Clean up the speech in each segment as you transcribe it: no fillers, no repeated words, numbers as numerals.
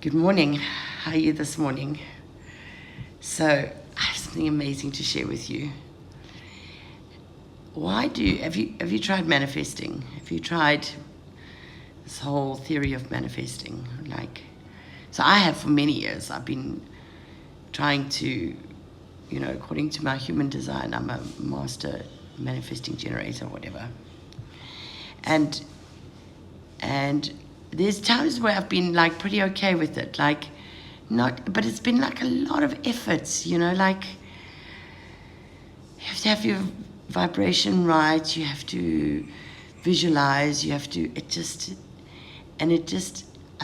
Good morning. How are you this morning? So, I have something amazing to share with you. Have you tried manifesting? Have you tried this whole theory of manifesting? So I have for many years. I've been trying to, according to my human design, I'm a master manifesting generator, whatever. And there's times where I've been pretty okay with it, but it's been a lot of efforts, you have to have your vibration right, you have to visualize, I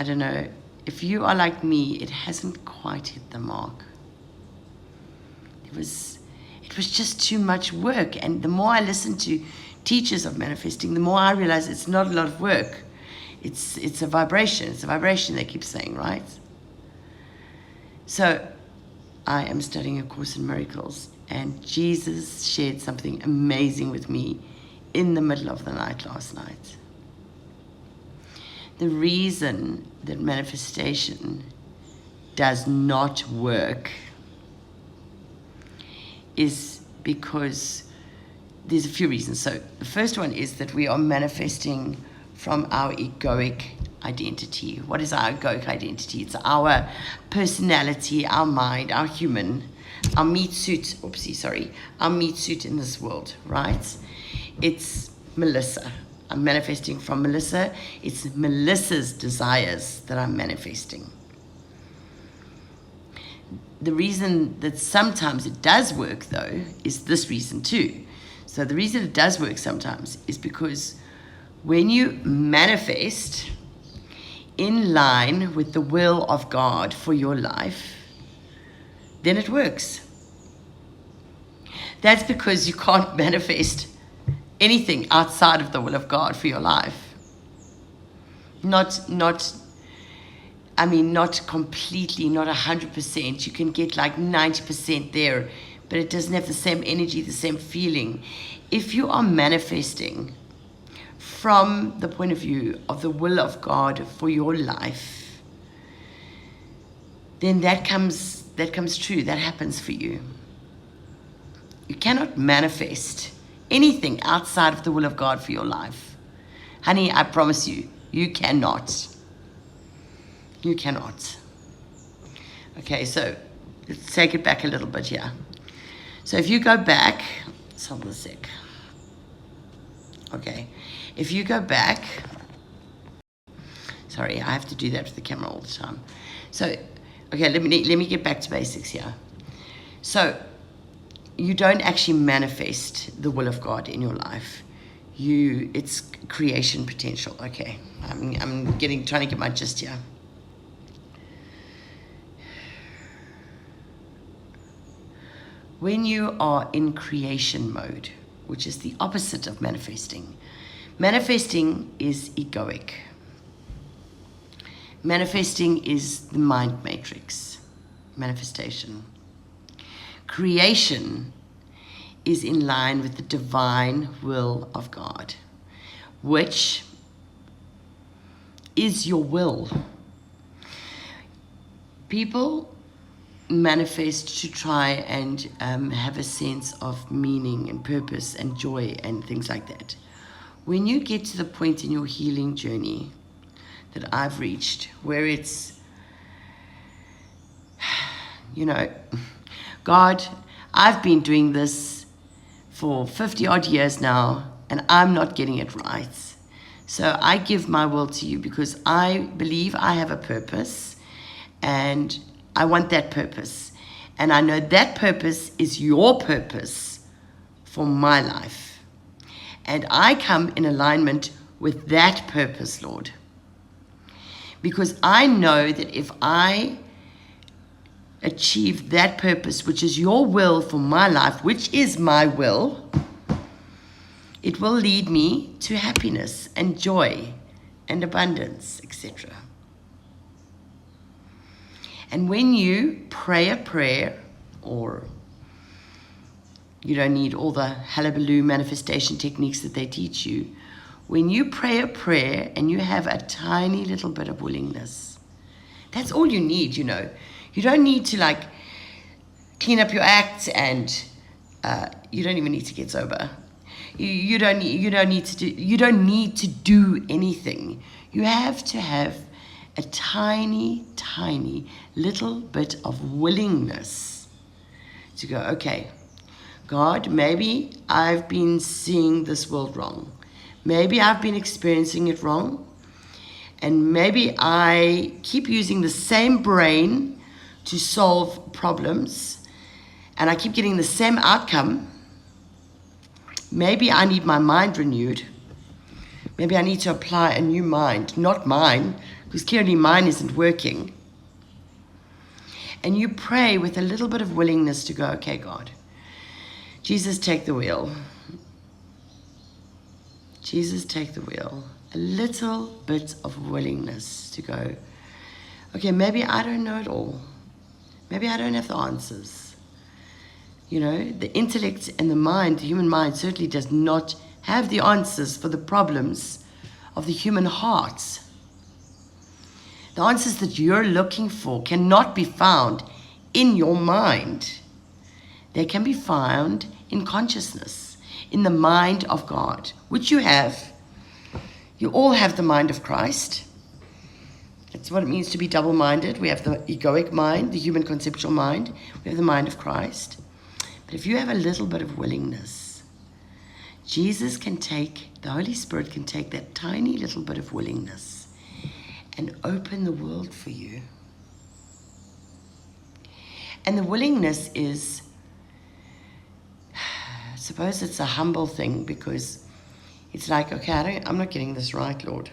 don't know, if you are like me, it hasn't quite hit the mark. It was just too much work, and the more I listen to teachers of manifesting, the more I realize it's not a lot of work. It's a vibration. It's a vibration, they keep saying, right? So I am studying A Course in Miracles, and Jesus shared something amazing with me in the middle of the night last night. The reason that manifestation does not work is because there's a few reasons. So the first one is that we are manifesting from our egoic identity. What is our egoic identity? It's our personality, our mind, our human, our meat suit, our meat suit in this world, right? It's Melissa. I'm manifesting from Melissa. It's Melissa's desires that I'm manifesting. The reason that sometimes it does work, though, is this reason too. So the reason it does work sometimes is because when you manifest in line with the will of God for your life, then it works. That's because you can't manifest anything outside of the will of God for your life. Not completely, not 100%. You can get 90% there, but it doesn't have the same energy, the same feeling. If you are manifesting from the point of view of the will of God for your life, then that comes true. That happens for you. You cannot manifest anything outside of the will of God for your life. Honey, I promise you, you cannot. You cannot. Okay, so let's take it back a little bit here. So if you go back, let's hold on a sec. Okay, if you go back, sorry, I have to do that with the camera all the time. So, okay, let me get back to basics here. So, you don't actually manifest the will of God in your life. It's creation potential. Okay, I'm trying to get my gist here. When you are in creation mode, which is the opposite of manifesting. Manifesting is egoic. Manifesting is the mind matrix, manifestation. Creation is in line with the divine will of God, which is your will. People manifest to try and have a sense of meaning and purpose and joy and things like that. When you get to the point in your healing journey that I've reached, where it's, God, I've been doing this for 50 odd years now, and I'm not getting it right. So I give my will to you because I believe I have a purpose, and I want that purpose. And I know that purpose is your purpose for my life. And I come in alignment with that purpose, Lord. Because I know that if I achieve that purpose, which is your will for my life, which is my will, it will lead me to happiness and joy and abundance, etc. And when you pray a prayer, or you don't need all the hullabaloo manifestation techniques that they teach you, when you pray a prayer and you have a tiny little bit of willingness, That's all you need, you know. You don't need to like clean up your act, and you don't even need to get sober. You don't need to do anything. You have to have a tiny, tiny little bit of willingness to go, okay, God, maybe I've been seeing this world wrong. Maybe I've been experiencing it wrong. And maybe I keep using the same brain to solve problems, and I keep getting the same outcome. Maybe I need my mind renewed. Maybe I need to apply a new mind, not mine, because clearly mine isn't working. And you pray with a little bit of willingness to go, okay, God, Jesus, take the wheel. Jesus, take the wheel. A little bit of willingness to go, okay, maybe I don't know it all. Maybe I don't have the answers. You know, the intellect and the mind, the human mind, certainly does not have the answers for the problems of the human heart. The answers that you're looking for cannot be found in your mind. They can be found in consciousness, in the mind of God, which you have. You all have the mind of Christ. That's what it means to be double-minded. We have the egoic mind, the human conceptual mind. We have the mind of Christ. But if you have a little bit of willingness, Jesus can take, the Holy Spirit can take that tiny little bit of willingness and open the world for you. And the willingness is, I suppose it's a humble thing, because it's like, okay, I'm not getting this right, Lord.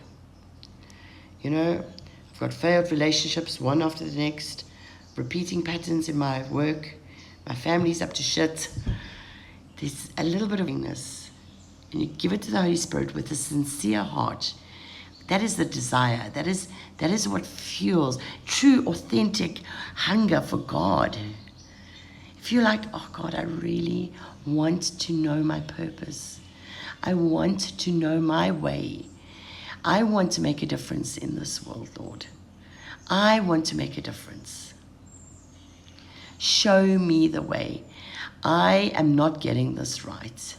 You know, I've got failed relationships, one after the next, repeating patterns in my work, my family's up to shit. There's a little bit of willingness, and you give it to the Holy Spirit with a sincere heart. That is the desire. That is what fuels true, authentic hunger for God. If you're like, oh God, I really want to know my purpose. I want to know my way. I want to make a difference in this world, Lord. I want to make a difference. Show me the way. I am not getting this right.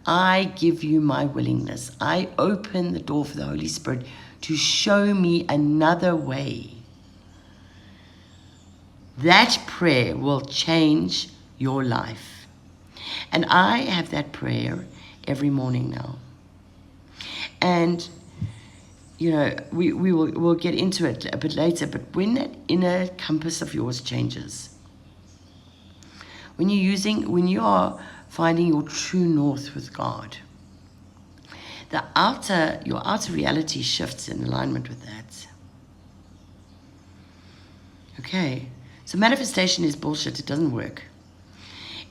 I give you my willingness. I open the door for the Holy Spirit to show me another way. That prayer will change your life. And I have that prayer every morning now. And, you know, we'll get into it a bit later, but when that inner compass of yours changes, when you are finding your true north with God, your outer reality shifts in alignment with that. Okay, so manifestation is bullshit. It doesn't work.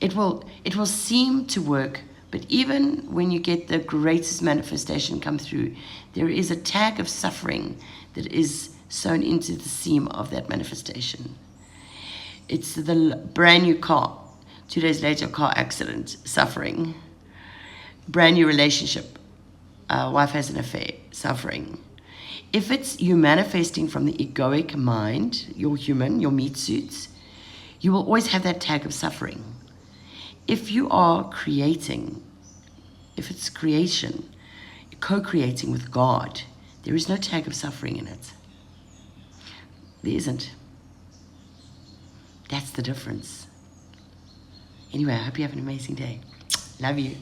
It will seem to work, but even when you get the greatest manifestation come through, there is a tag of suffering that is sewn into the seam of that manifestation. It's the brand new car. 2 days later, car accident, suffering. Brand new relationship, wife has an affair, suffering. If it's you manifesting from the egoic mind, your human, your meat suits, you will always have that tag of suffering. If you are creating, if it's creation, co-creating with God, there is no tag of suffering in it. There isn't. That's the difference. Anyway, I hope you have an amazing day. Love you.